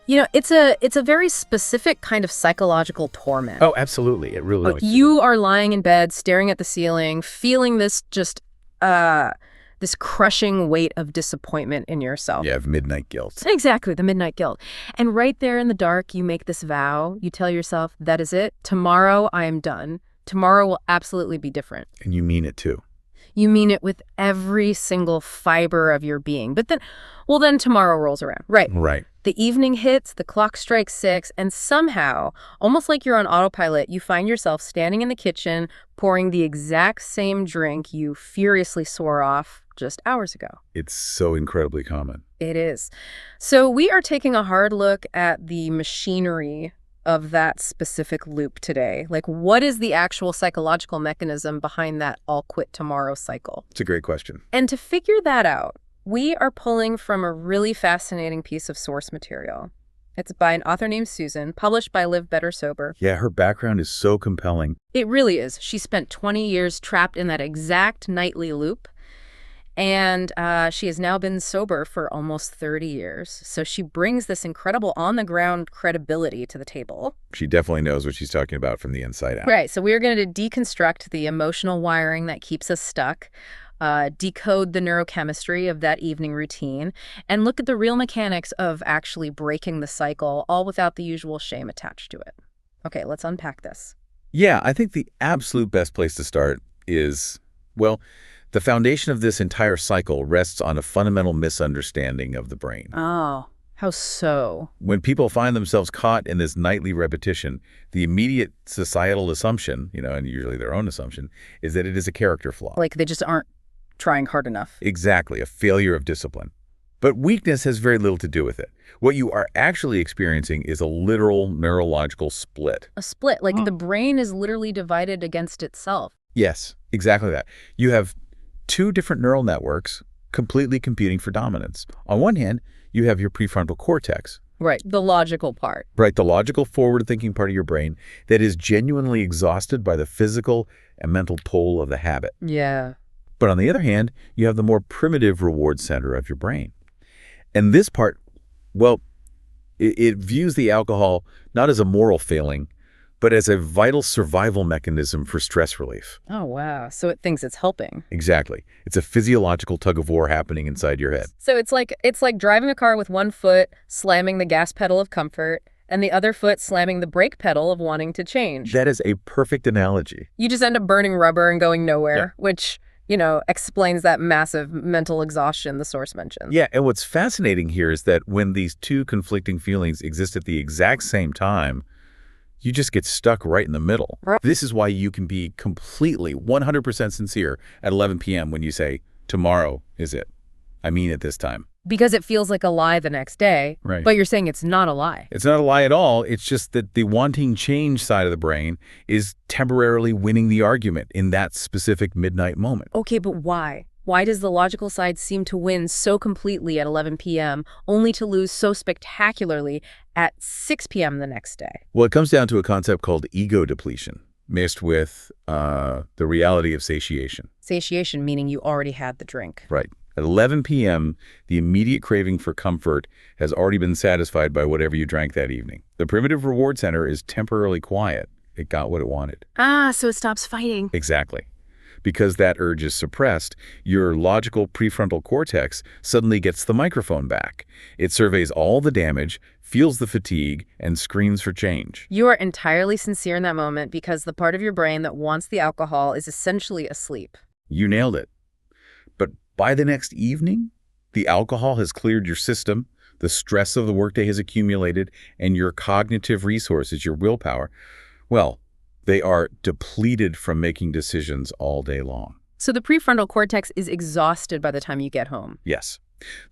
It's a very specific kind of psychological torment. Oh, absolutely. It really is. You are lying in bed, staring at the ceiling, feeling this this crushing weight of disappointment in yourself. You have midnight guilt. Exactly, the midnight guilt. And right there in the dark, you make this vow. You tell yourself, that is it. Tomorrow, I am done. Tomorrow will absolutely be different. And you mean it too. You mean it with every single fiber of your being. But then tomorrow rolls around. Right. Right. The evening hits, the clock strikes 6, and somehow, almost like you're on autopilot, you find yourself standing in the kitchen, pouring the exact same drink you furiously swore off just hours ago. It's so incredibly common. It is. So we are taking a hard look at the machinery of that specific loop today. Like, what is the actual psychological mechanism behind that I'll quit tomorrow cycle? It's a great question. And to figure that out, we are pulling from a really fascinating piece of source material. It's by an author named Susan, published by Live Better Sober. Yeah, her background is so compelling. It really is. She spent 20 years trapped in that exact nightly loop. And she has now been sober for almost 30 years. So she brings this incredible on-the-ground credibility to the table. She definitely knows what she's talking about from the inside out. Right. So we're going to deconstruct the emotional wiring that keeps us stuck, decode the neurochemistry of that evening routine, and look at the real mechanics of actually breaking the cycle, all without the usual shame attached to it. Okay, let's unpack this. Yeah, I think the absolute best place to start is, well, the foundation of this entire cycle rests on a fundamental misunderstanding of the brain. Oh, how so? When people find themselves caught in this nightly repetition, the immediate societal assumption, and usually their own assumption, is that it is a character flaw. Like they just aren't trying hard enough. Exactly, a failure of discipline. But weakness has very little to do with it. What you are actually experiencing is a literal neurological split. A split, like the brain is literally divided against itself. Yes, exactly that. You have two different neural networks completely competing for dominance. On one hand, you have your prefrontal cortex. Right, the logical part. Right, the logical, forward-thinking part of your brain that is genuinely exhausted by the physical and mental toll of the habit. Yeah. But on the other hand, you have the more primitive reward center of your brain. And this part, well, it views the alcohol not as a moral failing, but as a vital survival mechanism for stress relief. Oh, wow. So it thinks it's helping. Exactly. It's a physiological tug of war happening inside your head. So it's like driving a car with one foot slamming the gas pedal of comfort and the other foot slamming the brake pedal of wanting to change. That is a perfect analogy. You just end up burning rubber and going nowhere, which, explains that massive mental exhaustion the source mentions. Yeah, and what's fascinating here is that when these two conflicting feelings exist at the exact same time, you just get stuck right in the middle. Right. This is why you can be completely 100% sincere at 11 p.m. when you say, tomorrow is it. I mean it this time. Because it feels like a lie the next day. Right. But you're saying it's not a lie. It's not a lie at all. It's just that the wanting change side of the brain is temporarily winning the argument in that specific midnight moment. Okay, but why? Why does the logical side seem to win so completely at 11 p.m., only to lose so spectacularly at 6 p.m. the next day? Well, it comes down to a concept called ego depletion, mixed with the reality of satiation. Satiation meaning you already had the drink. Right. At 11 p.m., the immediate craving for comfort has already been satisfied by whatever you drank that evening. The primitive reward center is temporarily quiet. It got what it wanted. Ah, so it stops fighting. Exactly. Because that urge is suppressed, your logical prefrontal cortex suddenly gets the microphone back. It surveys all the damage, feels the fatigue, and screams for change. You are entirely sincere in that moment because the part of your brain that wants the alcohol is essentially asleep. You nailed it. But by the next evening, the alcohol has cleared your system, the stress of the workday has accumulated, and your cognitive resources, your willpower, well, they are depleted from making decisions all day long. So the prefrontal cortex is exhausted by the time you get home. Yes.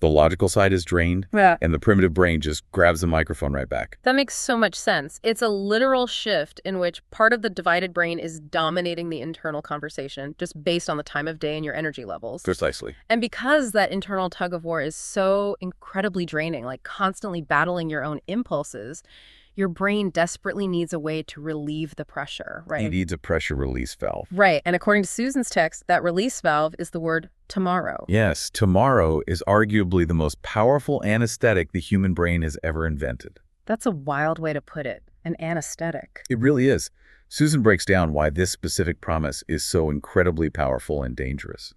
The logical side is drained, and the primitive brain just grabs the microphone right back. That makes so much sense. It's a literal shift in which part of the divided brain is dominating the internal conversation just based on the time of day and your energy levels. Precisely. And because that internal tug of war is so incredibly draining, like constantly battling your own impulses, your brain desperately needs a way to relieve the pressure, right? It needs a pressure release valve. Right. And according to Susan's text, that release valve is the word tomorrow. Yes, tomorrow is arguably the most powerful anesthetic the human brain has ever invented. That's a wild way to put it. An anesthetic. It really is. Susan breaks down why this specific promise is so incredibly powerful and dangerous.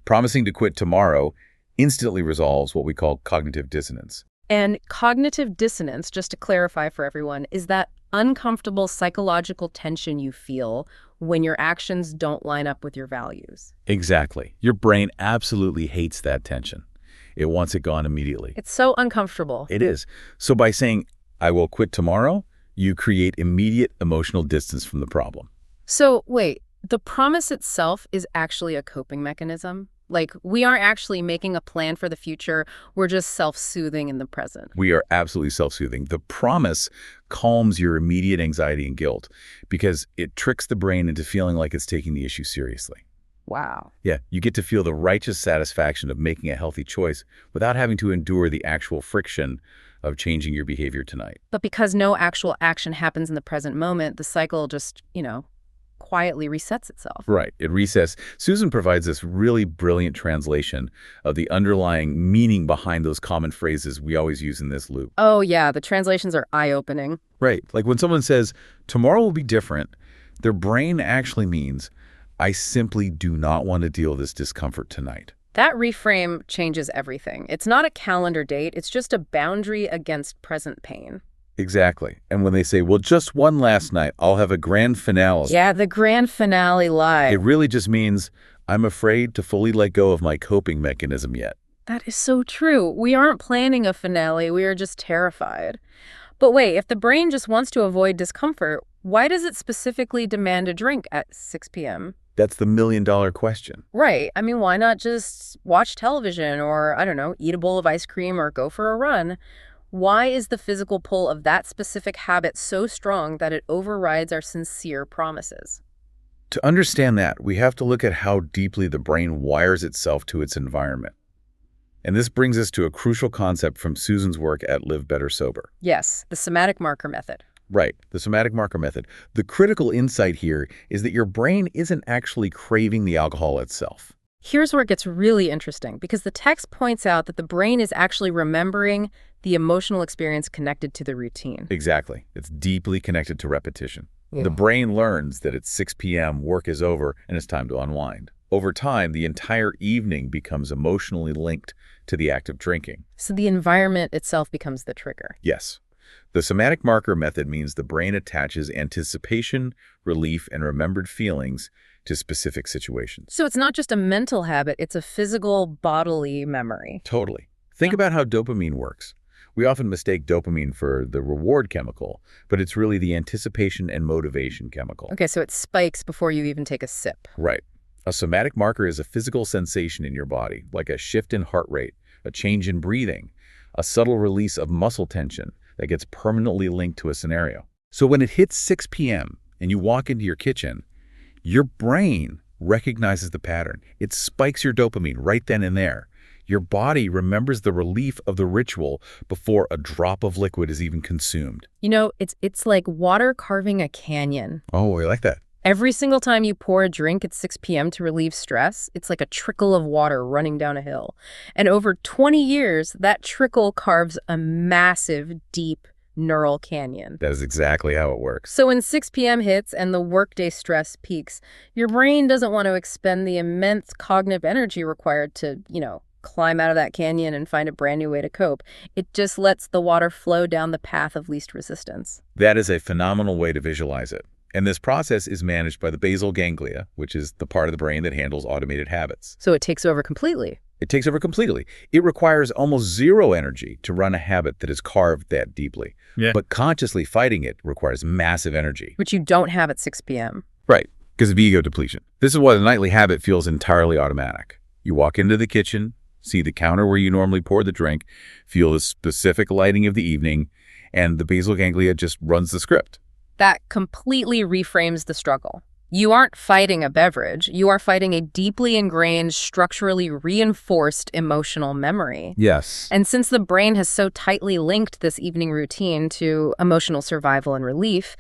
Promising to quit tomorrow instantly resolves what we call cognitive dissonance. And cognitive dissonance, just to clarify for everyone, is that uncomfortable psychological tension you feel when your actions don't line up with your values. Exactly. Your brain absolutely hates that tension. It wants it gone immediately. It's so uncomfortable. It is. So by saying, I will quit tomorrow, you create immediate emotional distance from the problem. So wait, the promise itself is actually a coping mechanism? Like, we aren't actually making a plan for the future, we're just self-soothing in the present. We are absolutely self-soothing. The promise calms your immediate anxiety and guilt because it tricks the brain into feeling like it's taking the issue seriously. Wow. Yeah, you get to feel the righteous satisfaction of making a healthy choice without having to endure the actual friction of changing your behavior tonight. But because no actual action happens in the present moment, the cycle just, quietly resets itself. Right, it resets. Susan provides this really brilliant translation of the underlying meaning behind those common phrases we always use in this loop. Oh yeah, the translations are eye-opening. Right, like when someone says, tomorrow will be different, their brain actually means, I simply do not want to deal with this discomfort tonight. That reframe changes everything. It's not a calendar date, it's just a boundary against present pain. Exactly. And when they say, well, just one last night, I'll have a grand finale. Yeah, the grand finale lie. It really just means I'm afraid to fully let go of my coping mechanism yet. That is so true. We aren't planning a finale, we are just terrified. But wait, if the brain just wants to avoid discomfort, why does it specifically demand a drink at 6 p.m.? That's the million-dollar question. Right. I mean, why not just watch television or, I don't know, eat a bowl of ice cream or go for a run? Why is the physical pull of that specific habit so strong that it overrides our sincere promises? To understand that, we have to look at how deeply the brain wires itself to its environment. And this brings us to a crucial concept from Susan's work at Live Better Sober. Yes, the somatic marker method. Right, the somatic marker method. The critical insight here is that your brain isn't actually craving the alcohol itself. Here's where it gets really interesting, because the text points out that the brain is actually remembering the emotional experience connected to the routine. Exactly. It's deeply connected to repetition. The brain learns that at 6 p.m. work is over and it's time to unwind. Over time, the entire evening becomes emotionally linked to the act of drinking. So the environment itself becomes the trigger. Yes. The somatic marker method means the brain attaches anticipation, relief, and remembered feelings to specific situations. So it's not just a mental habit, it's a physical, bodily memory. Totally. Think about how dopamine works. We often mistake dopamine for the reward chemical, but it's really the anticipation and motivation chemical. Okay, so it spikes before you even take a sip. Right. A somatic marker is a physical sensation in your body, like a shift in heart rate, a change in breathing, a subtle release of muscle tension that gets permanently linked to a scenario. So when it hits 6 p.m. and you walk into your kitchen, your brain recognizes the pattern. It spikes your dopamine right then and there. Your body remembers the relief of the ritual before a drop of liquid is even consumed. It's like water carving a canyon. Oh, I like that. Every single time you pour a drink at 6 p.m. to relieve stress, it's like a trickle of water running down a hill. And over 20 years, that trickle carves a massive, deep neural canyon. That is exactly how it works. So when 6 p.m. hits and the workday stress peaks, your brain doesn't want to expend the immense cognitive energy required to, climb out of that canyon and find a brand new way to cope. It just lets the water flow down the path of least resistance. That is a phenomenal way to visualize it. And this process is managed by the basal ganglia, which is the part of the brain that handles automated habits. So it takes over completely. It takes over completely. It requires almost zero energy to run a habit that is carved that deeply. Yeah. But consciously fighting it requires massive energy. Which you don't have at 6 p.m. Right, because of ego depletion. This is why the nightly habit feels entirely automatic. You walk into the kitchen, see the counter where you normally pour the drink, feel the specific lighting of the evening, and the basal ganglia just runs the script. That completely reframes the struggle. You aren't fighting a beverage. You are fighting a deeply ingrained, structurally reinforced emotional memory. Yes. And since the brain has so tightly linked this evening routine to emotional survival and relief,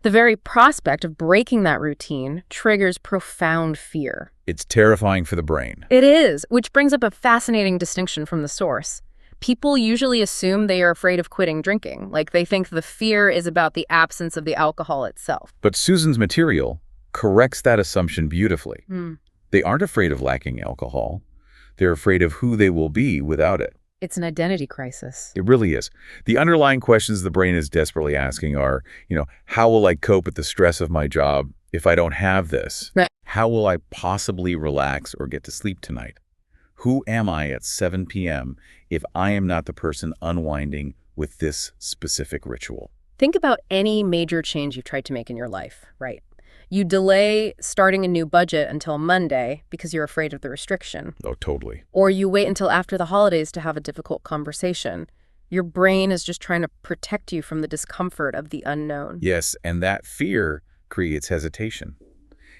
the very prospect of breaking that routine triggers profound fear. It's terrifying for the brain. It is, which brings up a fascinating distinction from the source. People usually assume they are afraid of quitting drinking, like they think the fear is about the absence of the alcohol itself. But Susan's material corrects that assumption beautifully. Hmm. They aren't afraid of lacking alcohol. They're afraid of who they will be without it. It's an identity crisis. It really is. The underlying questions the brain is desperately asking are, how will I cope with the stress of my job if I don't have this? Right. How will I possibly relax or get to sleep tonight? Who am I at 7 p.m. if I am not the person unwinding with this specific ritual? Think about any major change you've tried to make in your life, right? You delay starting a new budget until Monday because you're afraid of the restriction. Oh, totally. Or you wait until after the holidays to have a difficult conversation. Your brain is just trying to protect you from the discomfort of the unknown. Yes, and that fear creates hesitation.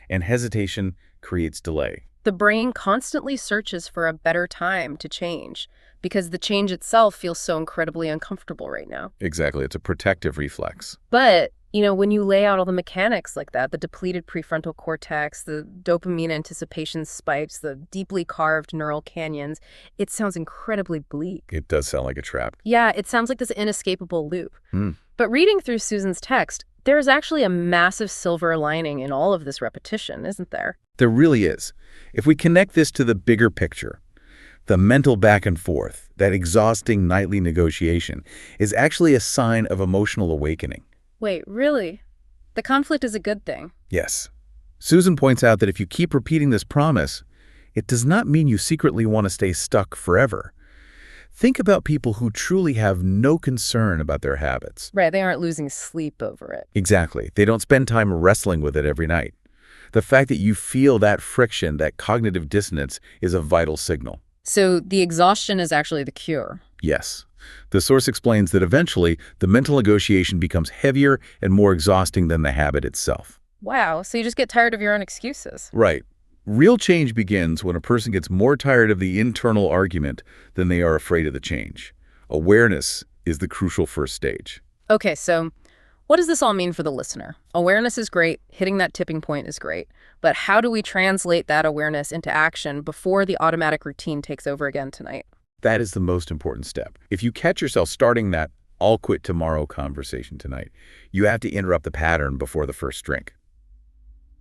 And hesitation creates delay. The brain constantly searches for a better time to change because the change itself feels so incredibly uncomfortable right now. Exactly. It's a protective reflex. But, when you lay out all the mechanics like that, the depleted prefrontal cortex, the dopamine anticipation spikes, the deeply carved neural canyons, it sounds incredibly bleak. It does sound like a trap. Yeah, it sounds like this inescapable loop. Hmm. But reading through Susan's text, there's actually a massive silver lining in all of this repetition, isn't there? There really is. If we connect this to the bigger picture, the mental back and forth, that exhausting nightly negotiation, is actually a sign of emotional awakening. Wait, really? The conflict is a good thing. Yes. Susan points out that if you keep repeating this promise, it does not mean you secretly want to stay stuck forever. Think about people who truly have no concern about their habits. Right, they aren't losing sleep over it. Exactly. They don't spend time wrestling with it every night. The fact that you feel that friction, that cognitive dissonance, is a vital signal. So the exhaustion is actually the cure. Yes. The source explains that eventually the mental negotiation becomes heavier and more exhausting than the habit itself. Wow, so you just get tired of your own excuses. Right. Real change begins when a person gets more tired of the internal argument than they are afraid of the change. Awareness is the crucial first stage. Okay, so what does this all mean for the listener? Awareness is great, hitting that tipping point is great, but how do we translate that awareness into action before the automatic routine takes over again tonight? That is the most important step. If you catch yourself starting that "I'll quit tomorrow" conversation tonight, you have to interrupt the pattern before the first drink.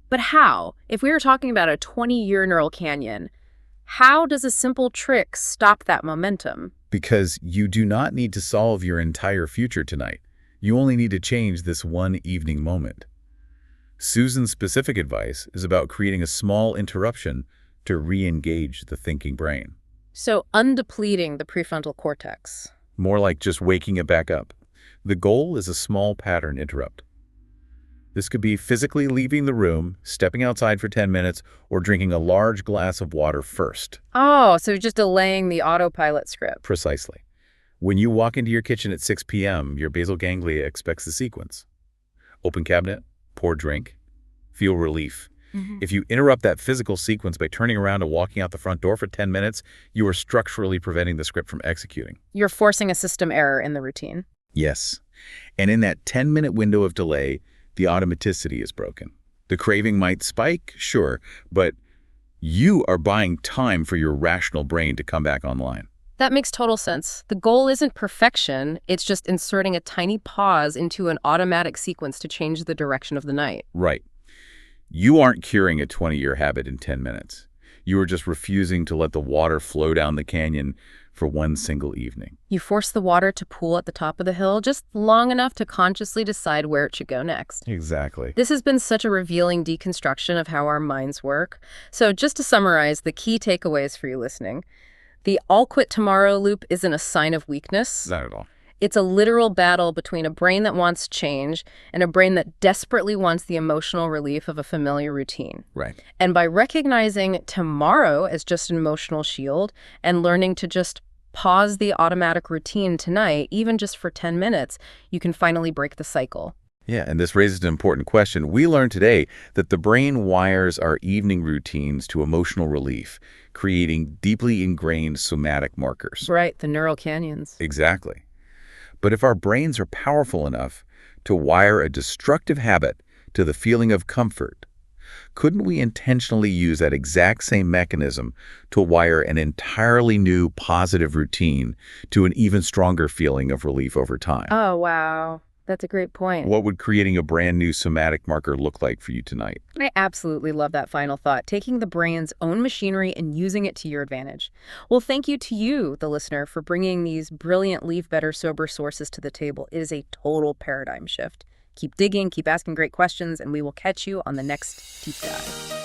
But how? If we were talking about a 20-year neural canyon, how does a simple trick stop that momentum? Because you do not need to solve your entire future tonight. You only need to change this one evening moment. Susan's specific advice is about creating a small interruption to re-engage the thinking brain. So undepleting the prefrontal cortex. More like just waking it back up. The goal is a small pattern interrupt. This could be physically leaving the room, stepping outside for 10 minutes, or drinking a large glass of water first. Oh, so just delaying the autopilot script. Precisely. When you walk into your kitchen at 6 p.m., your basal ganglia expects the sequence. Open cabinet, pour drink, feel relief. If you interrupt that physical sequence by turning around and walking out the front door for 10 minutes, you are structurally preventing the script from executing. You're forcing a system error in the routine. Yes. And in that 10-minute window of delay, the automaticity is broken. The craving might spike, sure, but you are buying time for your rational brain to come back online. That makes total sense. The goal isn't perfection, it's just inserting a tiny pause into an automatic sequence to change the direction of the night. Right. You aren't curing a 20-year habit in 10 minutes. You are just refusing to let the water flow down the canyon for one single evening. You force the water to pool at the top of the hill just long enough to consciously decide where it should go next. Exactly. This has been such a revealing deconstruction of how our minds work. So just to summarize the key takeaways for you listening, the "I'll quit tomorrow" loop isn't a sign of weakness. Not at all. It's a literal battle between a brain that wants change and a brain that desperately wants the emotional relief of a familiar routine. Right. And by recognizing tomorrow as just an emotional shield and learning to just pause the automatic routine tonight, even just for 10 minutes, you can finally break the cycle. Yeah, and this raises an important question. We learned today that the brain wires our evening routines to emotional relief, creating deeply ingrained somatic markers. Right, the neural canyons. Exactly. But if our brains are powerful enough to wire a destructive habit to the feeling of comfort, Couldn't we intentionally use that exact same mechanism to wire an entirely new positive routine to an even stronger feeling of relief over time? Oh, wow. That's a great point. What would creating a brand new somatic marker look like for you tonight? I absolutely love that final thought, taking the brain's own machinery and using it to your advantage. Well, thank you to you, the listener, for bringing these brilliant Leave Better Sober sources to the table. It is a total paradigm shift. Keep digging, keep asking great questions, and we will catch you on the next deep dive.